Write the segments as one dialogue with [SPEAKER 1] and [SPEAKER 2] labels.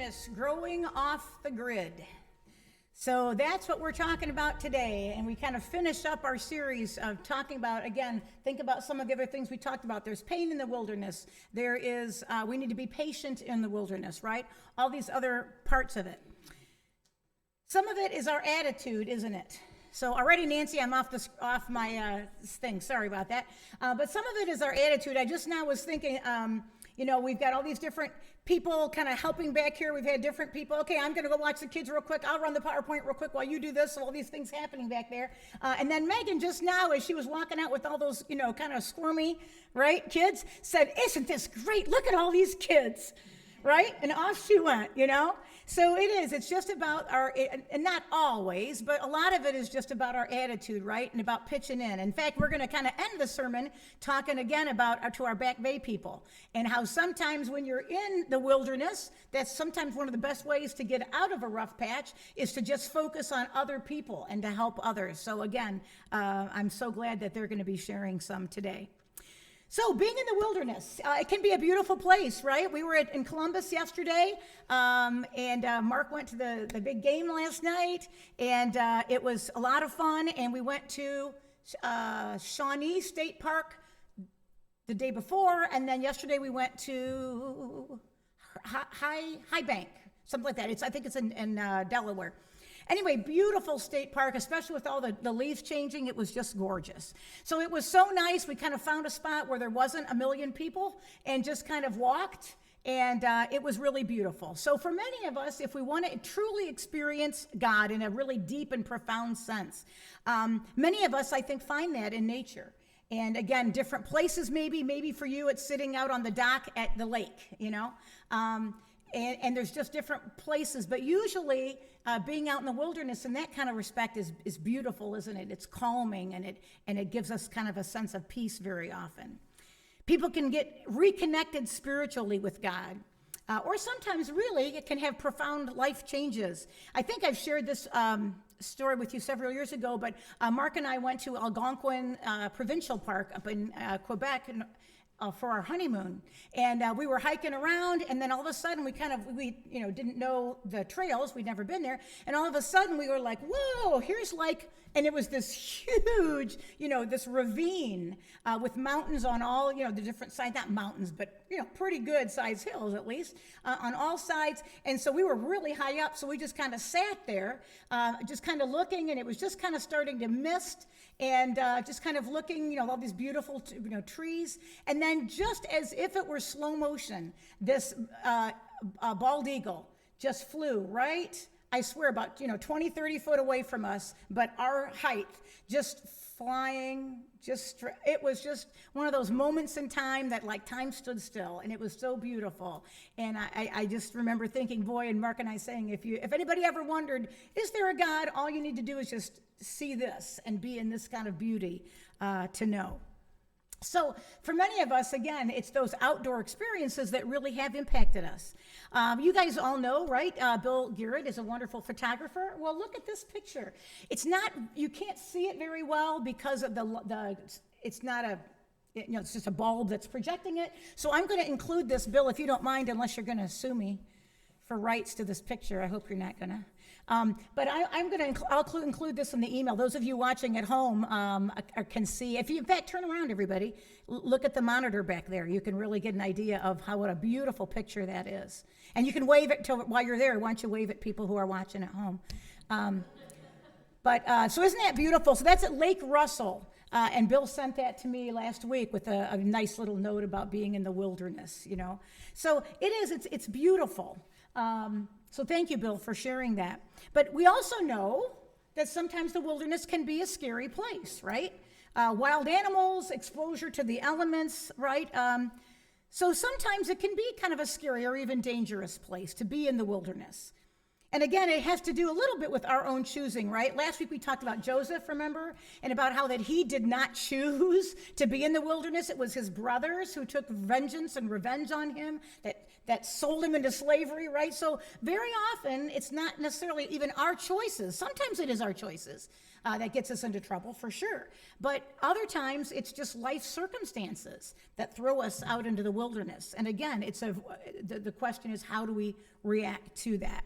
[SPEAKER 1] wilderness, growing off the grid. So that's what we're talking about today, and we kind of finish up our series of talking about, again, think about some of the other things we talked about. There's pain in the wilderness. There is, we need to be patient in the wilderness, right? All these other parts of it. Some of it is our attitude, isn't it? So already, Nancy, I'm off my thing. Sorry about that. But some of it is our attitude. I just now was thinking, we've got all these different people kind of helping back here. We've had different people. Okay, I'm going to go watch the kids real quick. I'll run the PowerPoint real quick while you do this. All these things happening back there. And then Megan just now, as she was walking out with all those, kind of squirmy, right, kids, said, "Isn't this great? Look at all these kids." Right? And off she went, So it is. It's just about and not always, but a lot of it is just about our attitude, right? And about pitching in. In fact, we're going to kind of end the sermon talking again about to our Back Bay people and how sometimes when you're in the wilderness, that's sometimes one of the best ways to get out of a rough patch is to just focus on other people and to help others. So again, I'm so glad that they're going to be sharing some today. So being in the wilderness, it can be a beautiful place, right? We were in Columbus yesterday, and Mark went to the big game last night, and it was a lot of fun, and we went to Shawnee State Park the day before, and then yesterday we went to High Bank, something like that. I think it's in Delaware. Anyway, beautiful state park, especially with all the leaves changing. It was just gorgeous. So it was so nice. We kind of found a spot where there wasn't a million people and just kind of walked, and it was really beautiful. So for many of us, if we want to truly experience God in a really deep and profound sense, many of us, I think, find that in nature. And again, different places maybe for you, it's sitting out on the dock at the lake, and there's just different places, but usually being out in the wilderness in that kind of respect is beautiful, isn't it? It's calming, and it gives us kind of a sense of peace very often. People can get reconnected spiritually with God, or sometimes really it can have profound life changes. I think I've shared this story with you several years ago, but Mark and I went to Algonquin Provincial Park up in Quebec, for our honeymoon, and we were hiking around, and then all of a sudden we didn't know the trails. We'd never been there, and all of a sudden we were like, whoa, here's and it was this huge, this ravine with mountains on all, the different sides, not mountains, but, pretty good sized hills at least, on all sides. And so we were really high up, so we just kind of sat there, just kind of looking, and it was just kind of starting to mist, and just kind of looking, all these beautiful, trees. And then just as if it were slow motion, this bald eagle just flew right, I swear, about 20, 30 foot away from us, but our height, just flying, it was just one of those moments in time that time stood still, and it was so beautiful. And I just remember thinking, boy, and Mark and I saying, if anybody ever wondered, is there a God, all you need to do is just see this and be in this kind of beauty to know. So for many of us, again, it's those outdoor experiences that really have impacted us. You guys all know, right? Bill Garrett is a wonderful photographer. Well, look at this picture. You can't see it very well because of it's just a bulb that's projecting it. So I'm going to include this, Bill, if you don't mind, unless you're going to sue me for rights to this picture. I hope you're not going to. But I'll include this in the email. Those of you watching at home can see. In fact, turn around, everybody. Look at the monitor back there. You can really get an idea of what a beautiful picture that is. And you can wave it while you're there. Why don't you wave at people who are watching at home? So isn't that beautiful? So that's at Lake Russell. And Bill sent that to me last week with a nice little note about being in the wilderness, So it is. It's beautiful. So thank you, Bill, for sharing that. But we also know that sometimes the wilderness can be a scary place, right? Wild animals, exposure to the elements, right? So sometimes it can be kind of a scary or even dangerous place to be in the wilderness. And again, it has to do a little bit with our own choosing, right? Last week we talked about Joseph, remember? And about how that he did not choose to be in the wilderness. It was his brothers who took vengeance and revenge on him, that sold him into slavery, right? So very often it's not necessarily even our choices. Sometimes it is our choices. that gets us into trouble, for sure. But other times, it's just life circumstances that throw us out into the wilderness. And again, the question is, how do we react to that?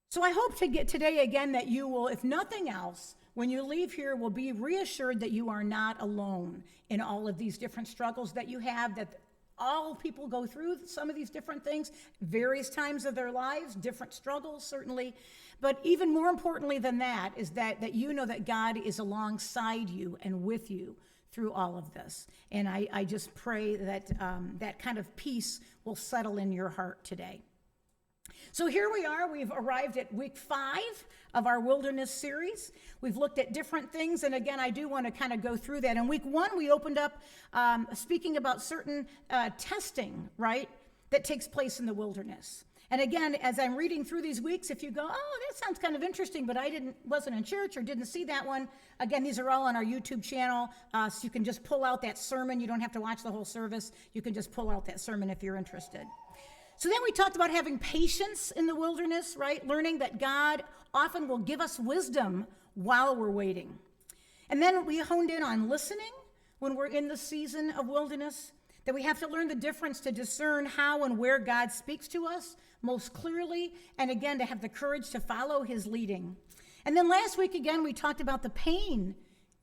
[SPEAKER 1] So I hope to get today, again, that you will, if nothing else, when you leave here, will be reassured that you are not alone in all of these different struggles that you have, that all people go through some of these different things, various times of their lives, different struggles, certainly. But even more importantly than that is that you know that God is alongside you and with you through all of this. And I just pray that that kind of peace will settle in your heart today. So here we are. We've arrived at week 5 of our wilderness series. We've looked at different things, and again, I do want to kind of go through that. In week 1, we opened up speaking about certain testing, right, that takes place in the wilderness. And again, as I'm reading through these weeks, if you go, oh, that sounds kind of interesting, but I wasn't in church or didn't see that one. Again, these are all on our YouTube channel, so you can just pull out that sermon. You don't have to watch the whole service. You can just pull out that sermon if you're interested. So then we talked about having patience in the wilderness, right? Learning that God often will give us wisdom while we're waiting. And then we honed in on listening when we're in the season of wilderness, that we have to learn the difference to discern how and where God speaks to us most clearly, and again, to have the courage to follow his leading. And then last week, again, we talked about the pain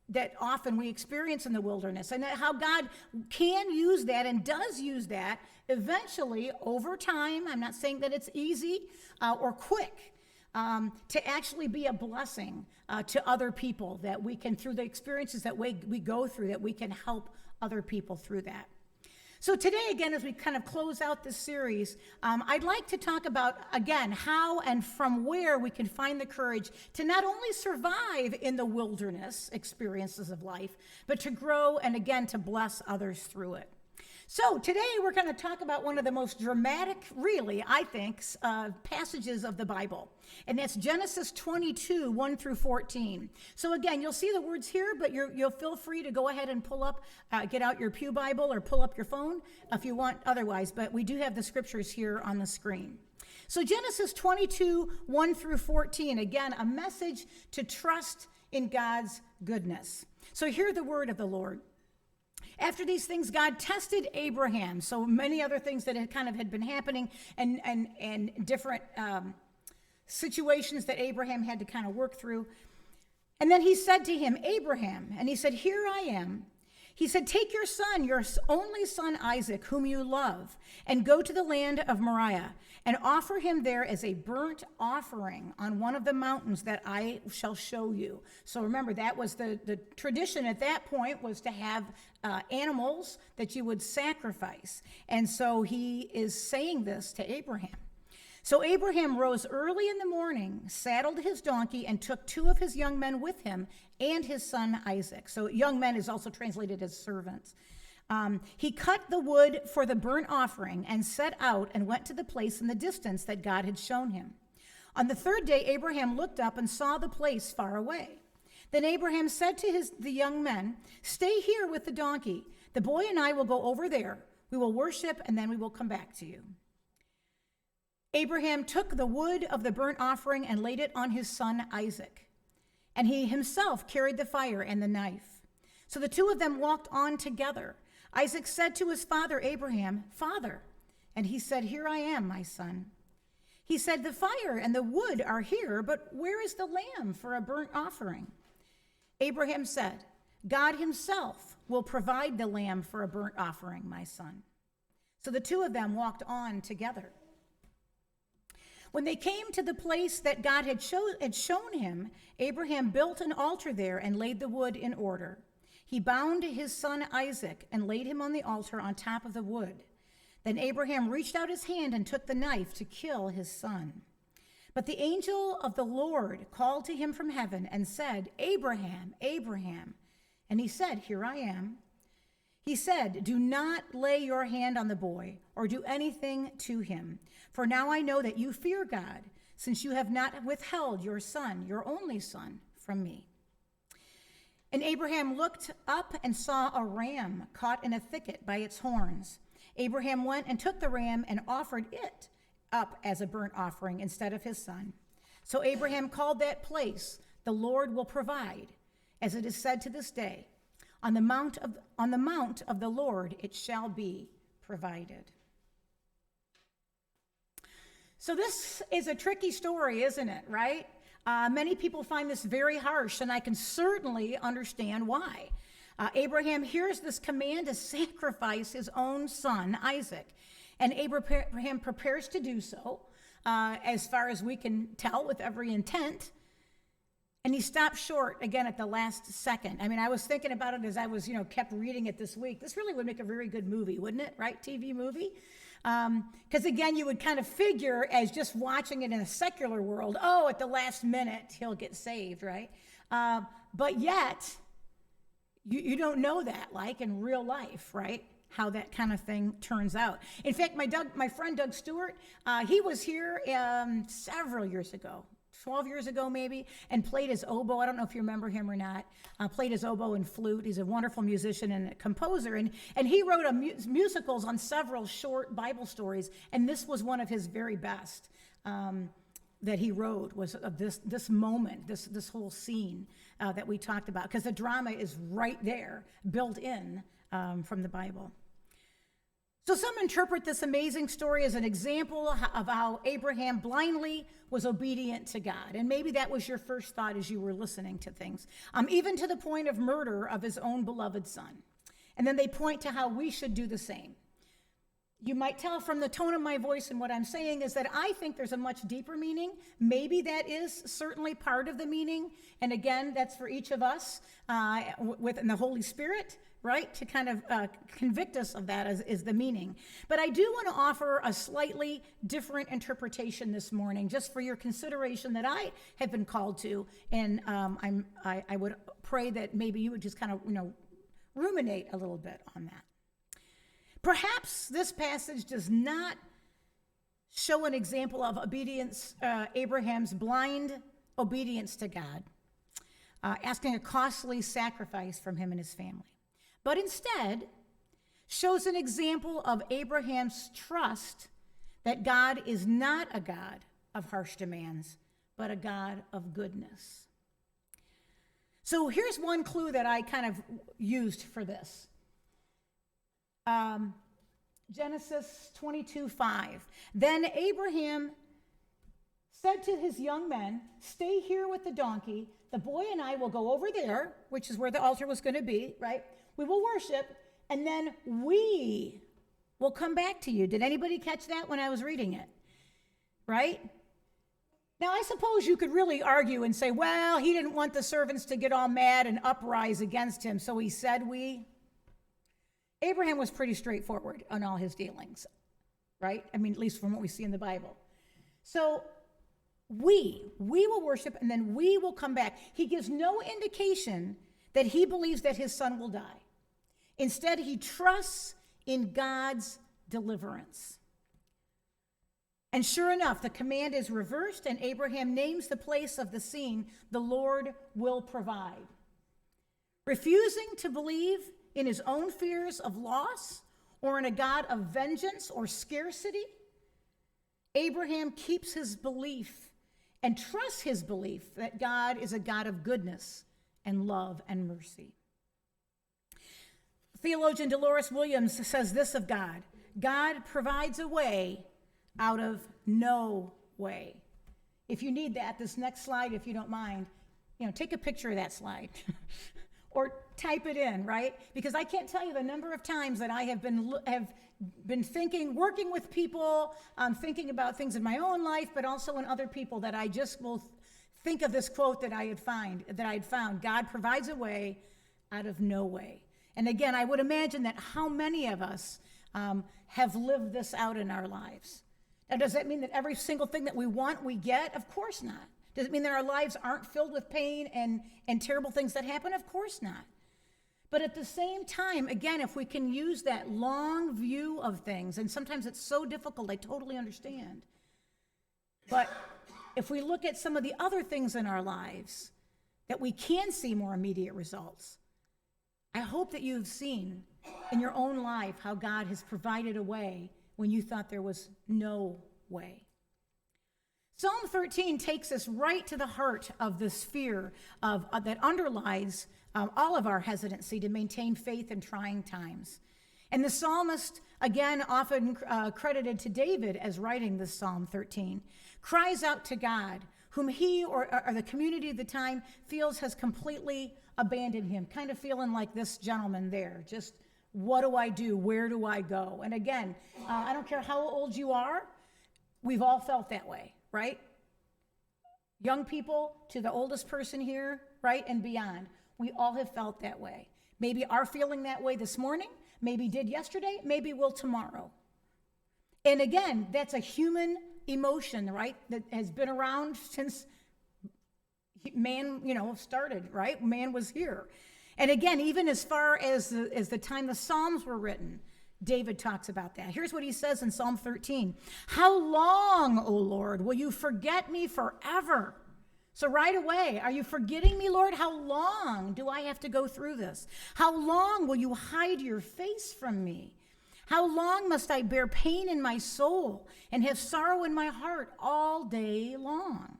[SPEAKER 1] that often we experience in the wilderness, and how God can use that and does use that eventually over time. I'm not saying that it's easy or quick, to actually be a blessing to other people, that we can, through the experiences that we go through, that we can help other people through that. So today, again, as we kind of close out this series, I'd like to talk about, again, how and from where we can find the courage to not only survive in the wilderness experiences of life, but to grow and, again, to bless others through it. So today we're going to talk about one of the most dramatic, really, I think, passages of the Bible. And that's Genesis 22, 1 through 14. So again, you'll see the words here, but you'll feel free to go ahead and pull up, get out your pew Bible or pull up your phone if you want otherwise. But we do have the scriptures here on the screen. So Genesis 22, 1 through 14, again, a message to trust in God's goodness. So hear the word of the Lord. After these things, God tested Abraham. So many other things that had been happening, and different situations that Abraham had to kind of work through. And then he said to him, Abraham, and he said, here I am. He said, take your son, your only son Isaac, whom you love, and go to the land of Moriah, and offer him there as a burnt offering on one of the mountains that I shall show you. So remember, that was the tradition at that point, was to have animals that you would sacrifice. And so he is saying this to Abraham. So Abraham rose early in the morning, saddled his donkey, and took 2 of his young men with him and his son Isaac. So young men is also translated as servants. He cut the wood for the burnt offering and set out and went to the place in the distance that God had shown him. On the 3rd day, Abraham looked up and saw the place far away. Then Abraham said to the young men, stay here with the donkey. The boy and I will go over there. We will worship, and then we will come back to you. Abraham took the wood of the burnt offering and laid it on his son Isaac, and he himself carried the fire and the knife. So the 2 of them walked on together. Isaac said to his father Abraham, Father, and he said, here I am, my son. He said, the fire and the wood are here, but where is the lamb for a burnt offering? Abraham said, God himself will provide the lamb for a burnt offering, my son. So the 2 of them walked on together. When they came to the place that God had shown him, Abraham built an altar there and laid the wood in order. He bound his son Isaac and laid him on the altar on top of the wood. Then Abraham reached out his hand and took the knife to kill his son. But the angel of the Lord called to him from heaven and said, Abraham, Abraham. And he said, here I am. He said, do not lay your hand on the boy or do anything to him. For now I know that you fear God, since you have not withheld your son, your only son, from me. And Abraham looked up and saw a ram caught in a thicket by its horns. Abraham went and took the ram and offered it up as a burnt offering instead of his son. So Abraham called that place, "The Lord will provide," as it is said to this day, on the mount of the Lord it shall be provided. So this is a tricky story, isn't it, right? Many people find this very harsh, and I can certainly understand why. Abraham hears this command to sacrifice his own son, Isaac, and Abraham prepares to do so, as far as we can tell, with every intent. And he stopped short again at the last second. I mean, I was thinking about it as I was, kept reading it this week. This really would make a very good movie, wouldn't it? Right? TV movie. Because again, you would kind of figure, as just watching it in a secular world, oh, at the last minute, he'll get saved, right? But yet, you don't know that, like in real life, right? How that kind of thing turns out. In fact, my friend Doug Stewart, he was here several years ago, 12 years ago maybe, and played his oboe. I don't know if you remember him or not. Played his oboe and flute. He's a wonderful musician and a composer, and he wrote musicals on several short Bible stories, and this was one of his very best that he wrote, was of this moment, this whole scene that we talked about, because the drama is right there, built in from the Bible. So some interpret this amazing story as an example of how Abraham blindly was obedient to God. And maybe that was your first thought as you were listening to things, even to the point of murder of his own beloved son. And then they point to how we should do the same. You might tell from the tone of my voice and what I'm saying is that I think there's a much deeper meaning. Maybe that is certainly part of the meaning. And again, that's for each of us within the Holy Spirit, right? To kind of convict us of that is the meaning. But I do want to offer a slightly different interpretation this morning, just for your consideration that I have been called to. And I would pray that maybe you would just kind of, ruminate a little bit on that. Perhaps this passage does not show an example of obedience, Abraham's blind obedience to God, asking a costly sacrifice from him and his family, but instead shows an example of Abraham's trust that God is not a God of harsh demands, but a God of goodness. So here's one clue that I kind of used for this. Genesis 22:5. Then Abraham said to his young men, "Stay here with the donkey. The boy and I will go over there," which is where the altar was going to be, right? "We will worship, and then we will come back to you." Did anybody catch that when I was reading it? Right? Now, I suppose you could really argue and say, well, he didn't want the servants to get all mad and uprise against him, so he said we. Abraham was pretty straightforward on all his dealings, right? I mean, at least from what we see in the Bible. So we will worship, and then we will come back. He gives no indication that he believes that his son will die. Instead, he trusts in God's deliverance. And sure enough, the command is reversed, and Abraham names the place of the scene, "The Lord will provide." Refusing to believe in his own fears of loss or in a God of vengeance or scarcity, Abraham keeps his belief and trusts his belief that God is a God of goodness and love and mercy. Theologian Dolores Williams says this of God: God provides a way out of no way. If you need that, this next slide, if you don't mind, take a picture of that slide. Or type it in, right? Because I can't tell you the number of times that I have been thinking, working with people, thinking about things in my own life, but also in other people, that I just will think of this quote that I had found: God provides a way out of no way. And again, I would imagine that how many of us have lived this out in our lives. Now, does that mean that every single thing that we want, we get? Of course not. Does it mean that our lives aren't filled with pain and terrible things that happen? Of course not. But at the same time, again, if we can use that long view of things, and sometimes it's so difficult, I totally understand. But if we look at some of the other things in our lives that we can see more immediate results, I hope that you've seen in your own life how God has provided a way when you thought there was no way. Psalm 13 takes us right to the heart of this fear that underlies all of our hesitancy to maintain faith in trying times. And the psalmist, again, often credited to David as writing this Psalm 13, cries out to God, whom he or the community of the time feels has completely abandoned him, kind of feeling like this gentleman there, just what do I do? Where do I go? And again, I don't care how old you are, we've all felt that way, right? Young people to the oldest person here, right, and beyond, we all have felt that way. Maybe are feeling that way this morning, maybe did yesterday, maybe will tomorrow. And again, that's a human emotion, right, that has been around since man, started, right? Man was here. And again, even as far as the time the Psalms were written, David talks about that. Here's what he says in Psalm 13. How long, O Lord, will you forget me forever? So right away, are you forgetting me, Lord? How long do I have to go through this? How long will you hide your face from me? How long must I bear pain in my soul and have sorrow in my heart all day long?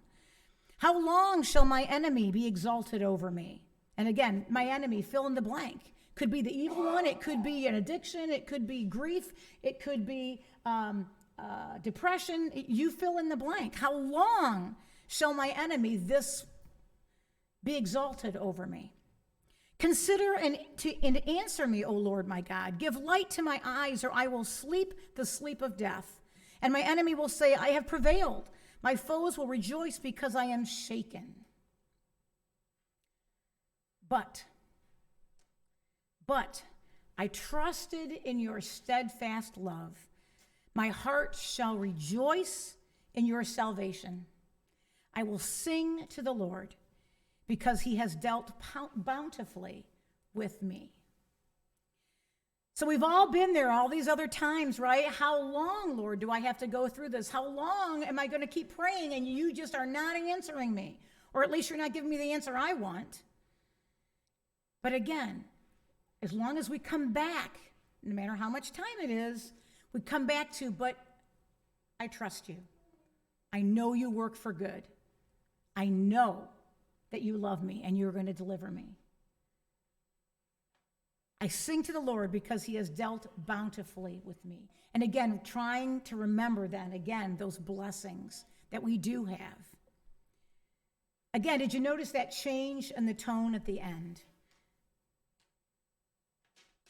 [SPEAKER 1] How long shall my enemy be exalted over me? And again, my enemy, fill in the blank. Could be the evil one. It could be an addiction. It could be grief. It could be depression. You fill in the blank. How long shall my enemy this be exalted over me? Consider and answer me, O Lord my God. Give light to my eyes, or I will sleep the sleep of death. And my enemy will say, I have prevailed. My foes will rejoice because I am shaken. But I trusted in your steadfast love. My heart shall rejoice in your salvation. I will sing to the Lord because he has dealt bountifully with me. So we've all been there all these other times, right? How long, Lord, do I have to go through this? How long am I going to keep praying and you just are not answering me? Or at least you're not giving me the answer I want. But again, as long as we come back, no matter how much time it is, we come back to, but I trust you. I know you work for good. I know that you love me and you're going to deliver me. I sing to the Lord because he has dealt bountifully with me. And again, trying to remember then, again, those blessings that we do have. Again, did you notice that change in the tone at the end?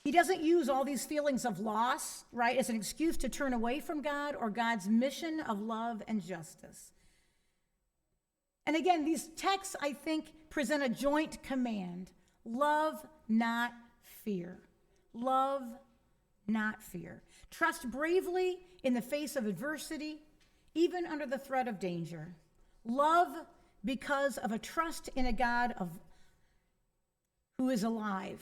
[SPEAKER 1] He doesn't use all these feelings of loss, right, as an excuse to turn away from God or God's mission of love and justice. And again, these texts, I think, present a joint command. Love, not fear. Love, not fear. Trust bravely in the face of adversity, even under the threat of danger. Love because of a trust in a God who is alive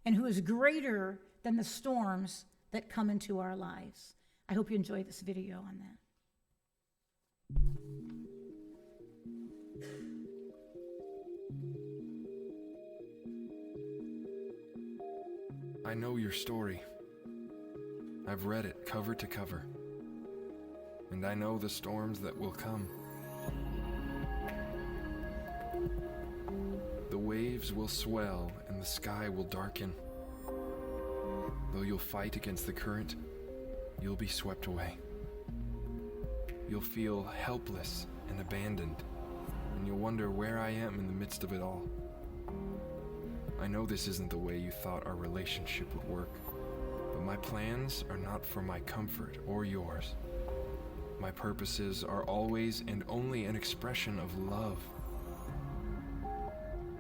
[SPEAKER 1] and who is greater than the storms that come into our lives. I hope you enjoyed this video on that.
[SPEAKER 2] I know your story. I've read it cover to cover. And I know the storms that will come. The waves will swell and the sky will darken. Though you'll fight against the current, you'll be swept away. You'll feel helpless and abandoned, and you'll wonder where I am in the midst of it all. I know this isn't the way you thought our relationship would work, but my plans are not for my comfort or yours. My purposes are always and only an expression of love.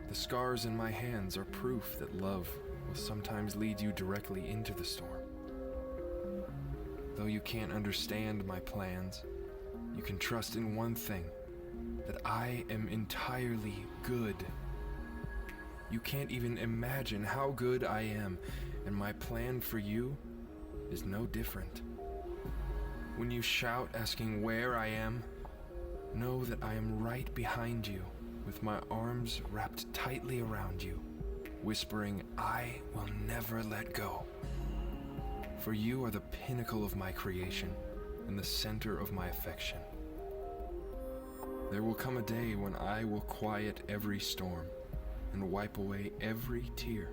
[SPEAKER 2] The scars in my hands are proof that love will sometimes lead you directly into the storm. Though you can't understand my plans, you can trust in one thing, that I am entirely good. You can't even imagine how good I am, and my plan for you is no different. When you shout asking where I am, know that I am right behind you, with my arms wrapped tightly around you, whispering, I will never let go. For you are the pinnacle of my creation and the center of my affection. There will come a day when I will quiet every storm and wipe away every tear.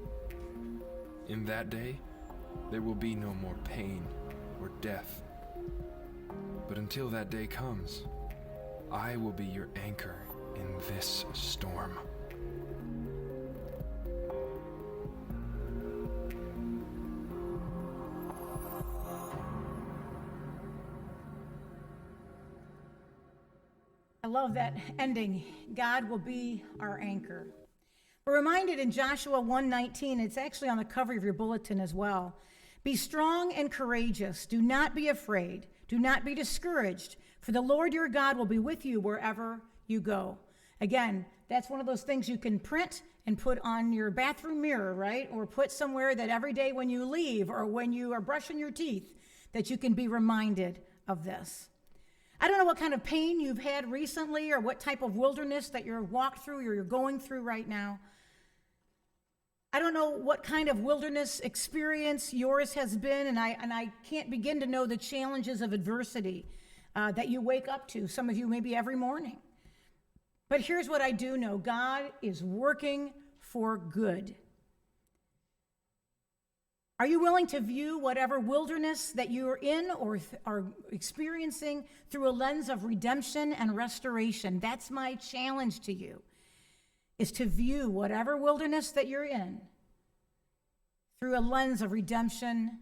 [SPEAKER 2] In that day, there will be no more pain or death. But until that day comes, I will be your anchor in this storm.
[SPEAKER 1] I love that ending. God will be our anchor. We're reminded in Joshua 1:19, it's actually on the cover of your bulletin as well. Be strong and courageous. Do not be afraid. Do not be discouraged, for the Lord your God will be with you wherever you go. Again, that's one of those things you can print and put on your bathroom mirror, right? Or put somewhere that every day when you leave or when you are brushing your teeth, that you can be reminded of this. I don't know what kind of pain you've had recently or what type of wilderness that you're walked through or you're going through right now. I don't know what kind of wilderness experience yours has been, and I can't begin to know the challenges of adversity that you wake up to, some of you maybe every morning. But here's what I do know. God is working for good. Are you willing to view whatever wilderness that you're in or are experiencing through a lens of redemption and restoration? That's my challenge to you, is to view whatever wilderness that you're in through a lens of redemption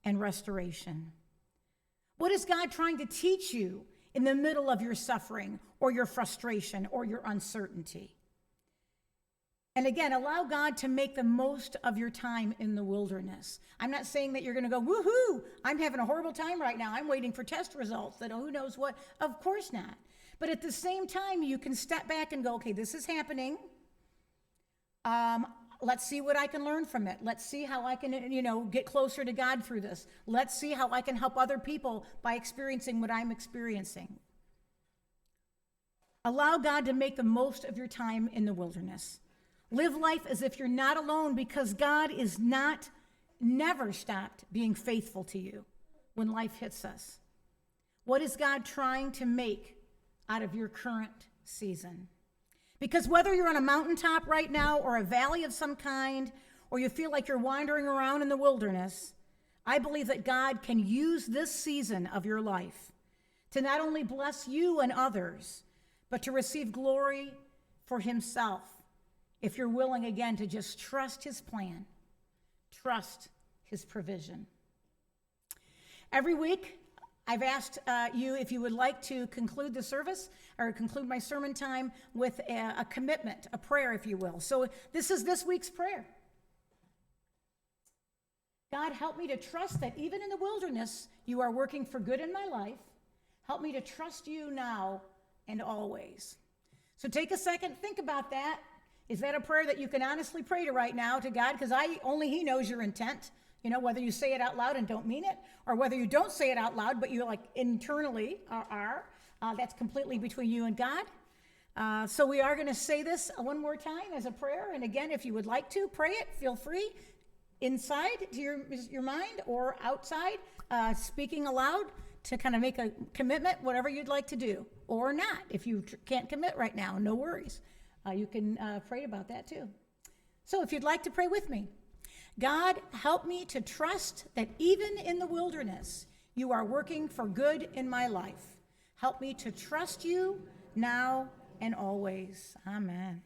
[SPEAKER 1] and restoration. What is God trying to teach you in the middle of your suffering or your frustration or your uncertainty? And again, allow God to make the most of your time in the wilderness. I'm not saying that you're going to go, woohoo, I'm having a horrible time right now. I'm waiting for test results that who knows what. Of course not. But at the same time, you can step back and go, okay, this is happening. Let's see what I can learn from it. Let's see how I can, get closer to God through this. Let's see how I can help other people by experiencing what I'm experiencing. Allow God to make the most of your time in the wilderness. Live life as if you're not alone, because God is never stopped being faithful to you when life hits us. What is God trying to make out of your current season? Because whether you're on a mountaintop right now or a valley of some kind, or you feel like you're wandering around in the wilderness, I believe that God can use this season of your life to not only bless you and others, but to receive glory for himself. If you're willing, again, to just trust his plan, trust his provision. Every week, I've asked you if you would like to conclude the service or conclude my sermon time with a commitment, a prayer, if you will. So this is this week's prayer. God, help me to trust that even in the wilderness, you are working for good in my life. Help me to trust you now and always. So take a second, think about that. Is that a prayer that you can honestly pray to right now to God? Because only he knows your intent. Whether you say it out loud and don't mean it, or whether you don't say it out loud, but you internally are. That's completely between you and God. So we are going to say this one more time as a prayer. And again, if you would like to pray it, feel free inside to your mind or outside, speaking aloud to kind of make a commitment, whatever you'd like to do, or not. If you can't commit right now, no worries. You can pray about that too. So if you'd like to pray with me, God, help me to trust that even in the wilderness, you are working for good in my life. Help me to trust you now and always. Amen.